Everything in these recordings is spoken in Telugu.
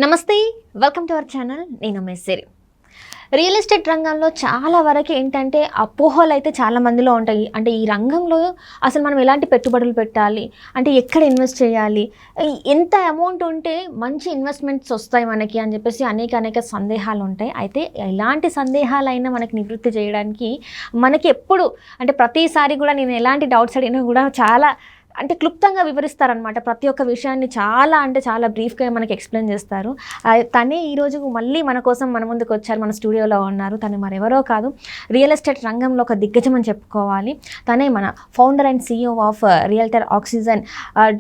నమస్తే, వెల్కమ్ టు అవర్ ఛానల్. నేను మెస్సేరి. రియల్ ఎస్టేట్ రంగంలో చాలా వరకు ఏంటంటే అపోహలు అయితే చాలా మందిలో ఉంటాయి. అంటే ఈ రంగంలో అసలు మనం ఎలాంటి పెట్టుబడులు పెట్టాలి, అంటే ఎక్కడ ఇన్వెస్ట్ చేయాలి, ఎంత అమౌంట్ ఉంటే మంచి ఇన్వెస్ట్మెంట్స్ వస్తాయి మనకి అని చెప్పేసి అనేక సందేహాలు ఉంటాయి. అయితే ఎలాంటి సందేహాలైనా మనకి నివృత్తి చేయడానికి మనకి ఎప్పుడు అంటే ప్రతిసారి కూడా నేను ఎలాంటి డౌట్స్ అడిగినా కూడా చాలా అంటే క్లుప్తంగా వివరిస్తారనమాట. ప్రతి ఒక్క విషయాన్ని చాలా బ్రీఫ్గా మనకి ఎక్స్ప్లెయిన్ చేస్తారు. తనే ఈరోజు మళ్ళీ మన కోసం మన ముందుకు వచ్చారు, మన స్టూడియోలో ఉన్నారు. తను మరెవరో కాదు, రియల్ ఎస్టేట్ రంగంలో ఒక దిగ్గజం అని చెప్పుకోవాలి. తనే మన founder and CEO of realtor oxygen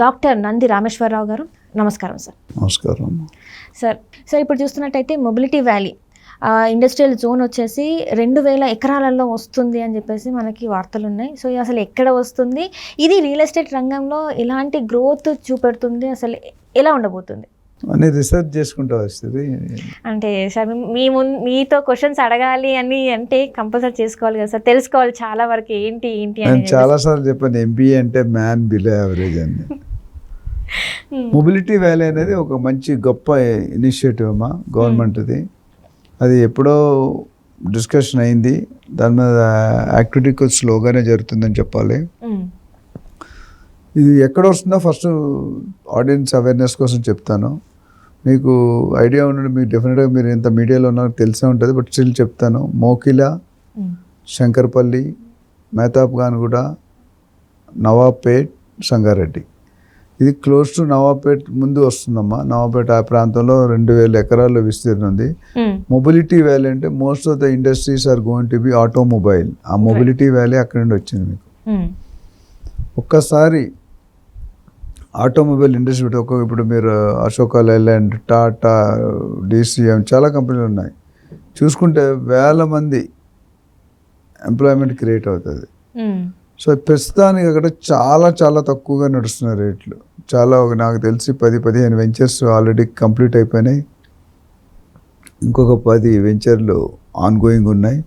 doctor Nandi Rameshwar Rao గారు. నమస్కారం సార్. నమస్కారం సార్. ఇప్పుడు చూస్తున్నట్టయితే మొబిలిటీ వ్యాలీ ఇండస్ట్రియల్ జోన్ వచ్చేసి 2000 ఎకరాలలో వస్తుంది అని చెప్పేసి మనకి వార్తలు ఉన్నాయి. సో అసలు ఎక్కడ వస్తుంది, ఇది రియల్ ఎస్టేట్ రంగంలో ఎలాంటి గ్రోత్ చూపెడుతుంది, అసలు ఎలా ఉండబోతుంది అని రీసెర్చ్ చేసుకుంటూ వస్తుంది. అంటే సార్ మీతో క్వశ్చన్స్ అడగాలి అని అంటే కంపల్సరీ చేసుకోవాలి కదా సార్, తెలుసుకోవాలి చాలా వరకు ఏంటి నేను చాలాసార్లు చెప్పాను, MBA అంటే మ్యాన్ బిలో యావరేజ్ అని. మొబిలిటీ వ్యాలీ అనేది ఒక మంచి గొప్ప ఇనిషియేటివ్ అమ్మా గవర్నమెంట్ది. అది ఎప్పుడో డిస్కషన్ అయింది, దాని మీద యాక్టివిటీ కొంచెం స్లోగానే జరుగుతుందని చెప్పాలి. ఇది ఎక్కడ వస్తుందో ఫస్ట్ ఆడియన్స్ అవేర్నెస్ కోసం చెప్తాను. మీకు ఐడియా ఉండదు, మీకు డెఫినెట్గా మీరు ఎంత మీడియాలో ఉన్నారో తెలిసే ఉంటుంది, బట్ స్టిల్ చెప్తాను. మోకిలా, శంకర్పల్లి, మహతాబ్గూడ, నవాబ్పేట్, సంగారెడ్డి, ఇది క్లోజ్ టు నవాబ్పేట్ ముందు వస్తుందమ్మా. నవాబ్పేట్ ఆ ప్రాంతంలో 2000 ఎకరాల్లో విస్తీర్ణం ఉంది. మొబిలిటీ వ్యాలీ అంటే most of the industries are going to be automobile. ఆ మొబిలిటీ వ్యాలీ అక్కడ నుండి వచ్చింది మీకు. ఒక్కసారి ఆటోమొబైల్ ఇండస్ట్రీ ఇప్పుడు మీరు అశోక లైలాండ్, టాటా, DCM చాలా కంపెనీలు ఉన్నాయి. చూసుకుంటే 1000 మంది ఎంప్లాయ్మెంట్ క్రియేట్ అవుతుంది. సో ప్రస్తుతానికి అక్కడ చాలా తక్కువగా నడుస్తున్న రేట్లు. నాకు తెలిసి 10-15 వెంచర్స్ ఆల్రెడీ కంప్లీట్ అయిపోయినాయి. ఇంకొక 10 వెంచర్లు ఆన్గోయింగ్ ఉన్నాయి.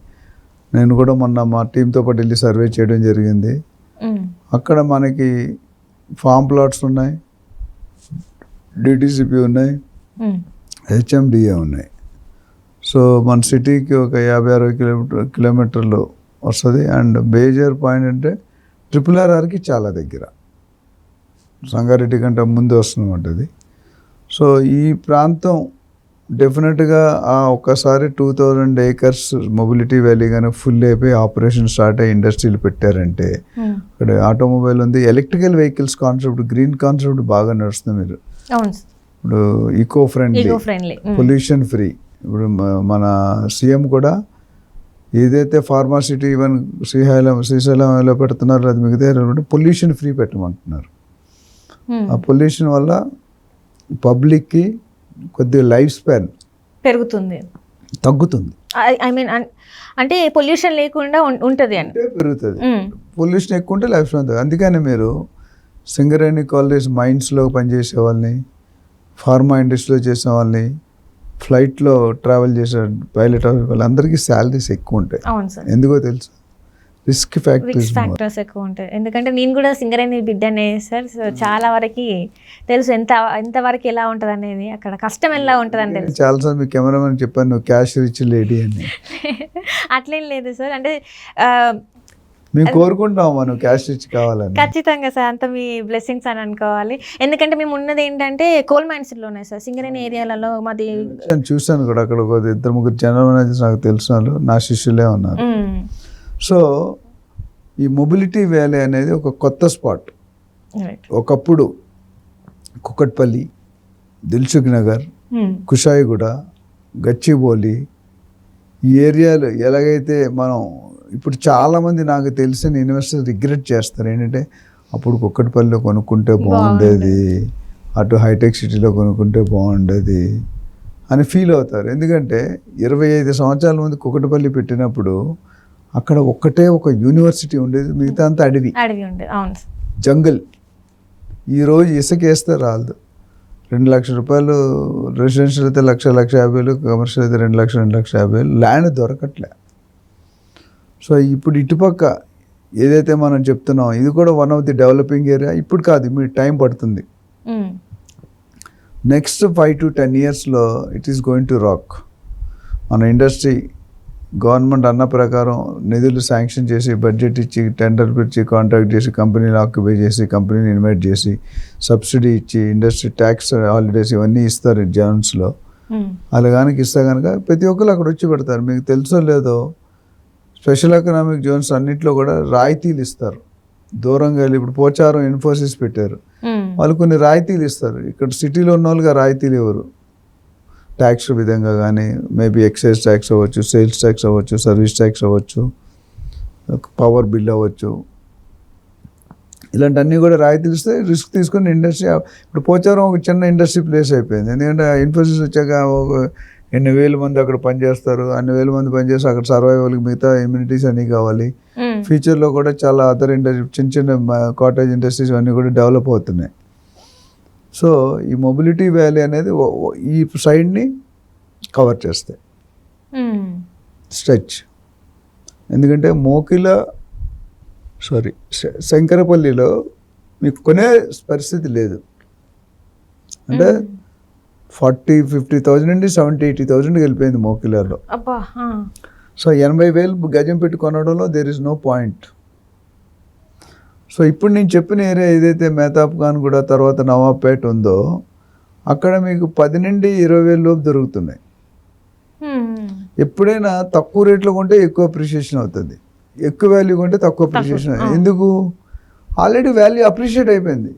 నేను కూడా మొన్న మా టీంతో పాటు వెళ్ళి సర్వే చేయడం జరిగింది. అక్కడ మనకి ఫామ్ ప్లాట్స్ ఉన్నాయి, DTCP ఉన్నాయి, HMDA ఉన్నాయి. సో మన సిటీకి ఒక 50-60 కిలోమీటర్లు వస్తుంది. అండ్ మేజర్ పాయింట్ అంటే RRRకి చాలా దగ్గర, సంగారెడ్డి కంటే ముందు వస్తుందన్నమాట అది. సో ఈ ప్రాంతం డెఫినెట్గా ఒక్కసారి 2000 ఏకర్స్ మొబిలిటీ వ్యాలీ కానీ ఫుల్ అయిపోయి ఆపరేషన్ స్టార్ట్ అయ్యి ఇండస్ట్రీలు పెట్టారంటే ఇక్కడ ఆటోమొబైల్ ఉంది, electrical vehicles concept, green concept బాగా నడుస్తుంది. మీరు ఇప్పుడు ఈకో ఫ్రెండ్లీ, పొల్యూషన్ ఫ్రీ. ఇప్పుడు మన CM కూడా ఏదైతే ఫార్మాసిటీ ఈవెన్ శ్రీశైలంలో పెడుతున్నారో అది మిగతా పొల్యూషన్ ఫ్రీ పెట్టమంటున్నారు. ఆ పొల్యూషన్ వల్ల పబ్లిక్కి కొద్దిగా లైఫ్ స్పాన్ తగ్గుతుంది. అంటే పొల్యూషన్ లేకుండా ఉంటుంది అంటే పెరుగుతుంది. పొల్యూషన్ ఎక్కువ ఉంటే లైఫ్ స్పాన్. అందుకని మీరు సింగరేణి కాలేజ్ మైన్స్లో పనిచేసే వాళ్ళని, ఫార్మా ఇండస్ట్రీలో చేసే వాళ్ళని, ఫ్లైట్లో ట్రావెల్ చేసే పైలట్ వాళ్ళందరికీ శాలరీస్ ఎక్కువ ఉంటాయి. ఎందుకో తెలుసు, రిస్క్ ఫ్యాక్టర్స్ ఎక్కువ ఉంటాయి. ఎందుకంటే నేను కూడా సింగరేణి బిడ్డనే సార్. సో చాలా వరకు తెలుసు ఎంతవరకు ఎలా ఉంటుంది అనేది, అక్కడ కష్టం ఎలా ఉంటుంది అని తెలుసు. చాలాసార్లు మీ కెమెరామెన్ చెప్పాను, నువ్వు క్యాష్ రిచ్ లేడీ అని. అట్లేం లేదు సార్, అంటే మేము కోరుకుంటాం మనం క్యాష్ రిచ్ కావాలని. ఖచ్చితంగా సార్, అంత మీ బ్లెస్సింగ్స్ అని అనుకోవాలి. ఎందుకంటే మేము ఉన్నది ఏంటంటే కోల్ మైన్స్లో ఉన్నాయి సార్, సింగరేణి ఏరియాలలో. మాది చూశాను కూడా, అక్కడ ఒక 2-3 జనరల్ మేనేజర్స్ నాకు తెలిసిన వాళ్ళు నా శిష్యులే ఉన్నారు. సో ఈ మొబిలిటీ వ్యాలీ అనేది ఒక కొత్త స్పాట్. ఒకప్పుడు కుకట్పల్లి, దిల్సుఖ్ నగర్, కుషాయిగూడ, గచ్చిబౌలి ఈ ఏరియాలు ఎలాగైతే మనం ఇప్పుడు చాలామంది నాకు తెలిసిన ఇన్వెస్టర్స్ రిగ్రెట్ చేస్తారు. ఏంటంటే అప్పుడు కుక్కటిపల్లిలో కొనుక్కుంటే బాగుండేది, అటు హైటెక్ సిటీలో కొనుక్కుంటే బాగుండేది అని ఫీల్ అవుతారు. ఎందుకంటే 25 సంవత్సరాల ముందు కుక్కటిపల్లి పెట్టినప్పుడు అక్కడ ఒక యూనివర్సిటీ ఉండేది, మిగతా అంతా అడవి జంగల్. ఈరోజు ఇసుకేస్తే రాదు. 2 లక్షల రూపాయలు రెసిడెన్షియల్ అయితే 1,50,000, కమర్షియల్ అయితే 2,50,000 ల్యాండ్ దొరకట్లే. సో ఇప్పుడు ఇటుపక్క ఏదైతే మనం చెప్తున్నాం, ఇది కూడా one of the developing area. ఇప్పుడు కాదు, మీ టైం పడుతుంది. నెక్స్ట్ 5 to 10 yearsలో it is going to rock. మన ఇండస్ట్రీ గవర్నమెంట్ అన్న ప్రకారం నిధులు శాంక్షన్ చేసి బడ్జెట్ ఇచ్చి టెండర్ పిలిచి కాంట్రాక్ట్ చేసి కంపెనీలు ఆక్యుపై చేసి కంపెనీని ఇన్వైట్ చేసి సబ్సిడీ ఇచ్చి ఇండస్ట్రీ ట్యాక్స్ హాలిడేస్ ఇవన్నీ ఇస్తారు జోన్స్లో. అలా కనుక ఇస్తే కనుక ప్రతి ఒక్కరు అక్కడ వచ్చి పెడతారు. మీకు తెలుసో లేదో స్పెషల్ ఎకనామిక్ జోన్స్ అన్నింటిలో కూడా రాయితీలు ఇస్తారు. దూరంగా వెళ్ళి ఇప్పుడు పోచారం ఇన్ఫోసిస్ పెట్టారు, వాళ్ళు కొన్ని రాయితీలు ఇస్తారు. ఇక్కడ సిటీలో ఉన్న వాళ్ళుగా రాయితీలు ఇవ్వరు. ట్యాక్స్ విధంగా కానీ మేబీ ఎక్సైజ్ ట్యాక్స్ అవ్వచ్చు, సేల్స్ ట్యాక్స్ అవ్వచ్చు, సర్వీస్ ట్యాక్స్ అవ్వచ్చు, పవర్ బిల్ అవ్వచ్చు, ఇలాంటివన్నీ కూడా రాయితీలు ఇస్తే రిస్క్ తీసుకొని ఇండస్ట్రీ. ఇప్పుడు పోచారం ఒక చిన్న ఇండస్ట్రీ ప్లేస్ అయిపోయింది. ఎందుకంటే ఇన్ఫోసిస్ వచ్చాక ఎన్ని వేల మంది అక్కడ పనిచేస్తారు, అన్ని వేల మంది పనిచేసి అక్కడ సర్వైవల్కి మిగతా ఇమ్యూనిటీస్ అన్నీ కావాలి. ఫ్యూచర్లో కూడా చాలా అదర్ ఇండస్ట్రీ చిన్న చిన్న కాటేజ్ ఇండస్ట్రీస్ అన్నీ కూడా డెవలప్ అవుతున్నాయి. సో ఈ మొబిలిటీ వ్యాలీ అనేది ఈ సైడ్ని కవర్ చేస్తాయి, స్ట్రెచ్. ఎందుకంటే శంకరపల్లిలో మీకు కొనే పరిస్థితి లేదు. అంటే 40-50,000 నుండి 70-80,000 వెళ్ళిపోయింది మోకిలాలో. సో 80,000 గజం పెట్టి కొనడంలో there is no point. So ఇప్పుడు నేను చెప్పిన ఏరియా ఏదైతే మేతాబ్ ఖాన్ కూడా తర్వాత నవాబ్పేట ఉందో అక్కడ మీకు 10 నుండి 20,000 లోపు దొరుకుతున్నాయి. ఎప్పుడైనా తక్కువ రేట్లో కొంటే ఎక్కువ అప్రిషియేషన్ అవుతుంది, ఎక్కువ వాల్యూ కొంటే తక్కువ అప్రిషియేషన్. ఎందుకు? ఆల్రెడీ వాల్యూ అప్రిషియేట్ అయిపోయింది.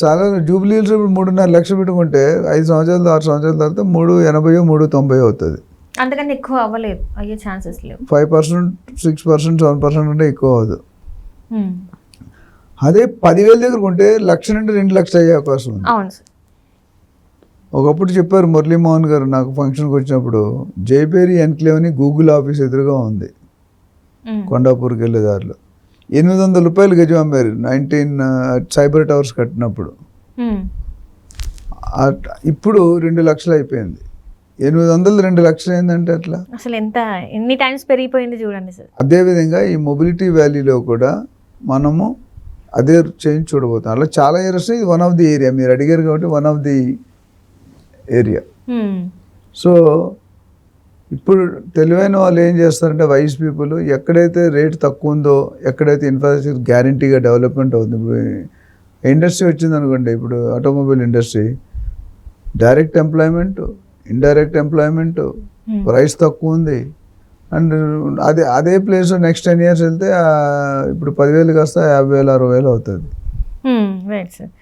చాలా జూబ్లీ హిల్స్ ఇప్పుడు 3.5 లక్షలు పెట్టుకుంటే 5 సంవత్సరాలు 6 సంవత్సరాల తర్వాత 380 390 అవుతుంది. అంతకన్నా ఎక్కువ అవ్వలేదు, అయ్యే ఛాన్సెస్ లేవు. 5%, 6%, 7% అంటే ఎక్కువ అవ్వదు. అదే 10,000 దగ్గర కొంటే 1,00,000 నుండి 2 లక్షలు అయ్యే అవకాశం ఉంది. ఒకప్పుడు చెప్పారు మురళీమోహన్ గారు నాకు ఫంక్షన్కి వచ్చినప్పుడు, జైపేరి ఎన్క్లేవ్ అని గూగుల్ ఆఫీస్ ఎదురుగా ఉంది కొండాపూర్కి వెళ్ళే దారిలో. 800 రూపాయలు గజం అమ్మారు 19 సైబర్ టవర్స్ కట్టినప్పుడు. ఇప్పుడు 2 లక్షలు అయిపోయింది. 800 2 లక్షలు ఏంటంటే అట్లా అసలు ఎన్ని టైమ్స్ పెరిగిపోయింది చూడండి సార్. అదేవిధంగా ఈ మొబిలిటీ వ్యాలీలో కూడా మనము అదే చేంజ్ చూడబోతాం. అలా చాలా ఏరియాస్, ఇది వన్ ఆఫ్ ది ఏరియా. మీరు అడిగారు కాబట్టి one of the area. So ఇప్పుడు తెలివైన వాళ్ళు ఏం చేస్తారంటే వైస్ పీపుల్ ఎక్కడైతే రేట్ తక్కువ ఉందో, ఎక్కడైతే ఇన్ఫ్రాస్ట్రక్చర్ గ్యారంటీగా డెవలప్మెంట్ అవుతుంది. ఇప్పుడు ఇండస్ట్రీ వచ్చింది అనుకోండి, ఇప్పుడు automobile industry, direct employment, indirect employment, price తక్కువ ఉంది. అండ్ అదే ప్లేస్ నెక్స్ట్ 10 years వెళ్తే ఇప్పుడు 10,000 కాస్త 50,000 60,000 అవుతుంది. Right sir.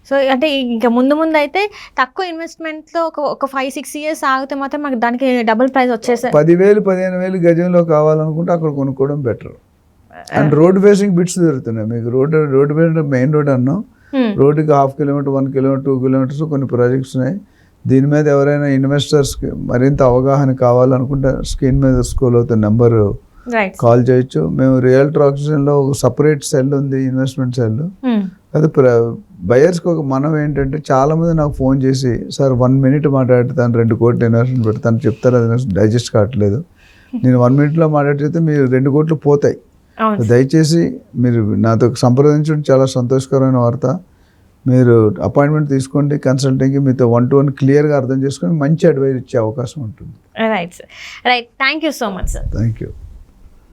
సో అంటే ఇంకా ముందు అయితే తక్కువ ఇన్వెస్ట్మెంట్లో ఒక 5-6 years ఆగితే మాత్రం మాకు దానికి డబుల్ ప్రైస్ వచ్చేసారి 10,000-15,000 గజంలో కావాలనుకుంటే అక్కడ కొనుక్కోవడం better. And road facing bits దొరుకుతున్నాయి మీకు. రోడ్ ఫేసింగ్ మెయిన్ రోడ్ అన్నాం, రోడ్డుకి 1/2 kilometer 1 kilometer 2 kilometers కొన్ని ప్రాజెక్ట్స్ ఉన్నాయి. దీని మీద ఎవరైనా ఇన్వెస్టర్స్కి మరింత అవగాహన కావాలనుకుంటే స్క్రీన్ మీద స్క్రోల్ అవుతున్న నెంబర్ కాల్ చేయొచ్చు. మేము రియల్టర్ ఆక్సిజన్లో ఒక సపరేట్ సెల్ ఉంది, ఇన్వెస్ట్మెంట్ సెల్. అది బయర్స్కి మనం ఏంటంటే చాలామంది నాకు ఫోన్ చేసి, సార్ 1 minute మాట్లాడతాను 2 కోట్లు ఇన్వెస్ట్మెంట్ పెడతాను చెప్తారు, అది డైజెస్ట్ కావట్లేదు. నేను 1 minuteలో మాట్లాడితే మీరు 2 కోట్లు పోతాయి. దయచేసి మీరు నాతో సంప్రదించడం చాలా సంతోషకరమైన వార్త. మీరు అపాయింట్మెంట్ తీసుకోండి కన్సల్టింగ్కి, మీతో 1-to-1 క్లియర్గా అర్థం చేసుకొని మంచి అడ్వైస్ ఇచ్చే అవకాశం ఉంటుంది. Right sir, right. Thank you so much sir. Thank you.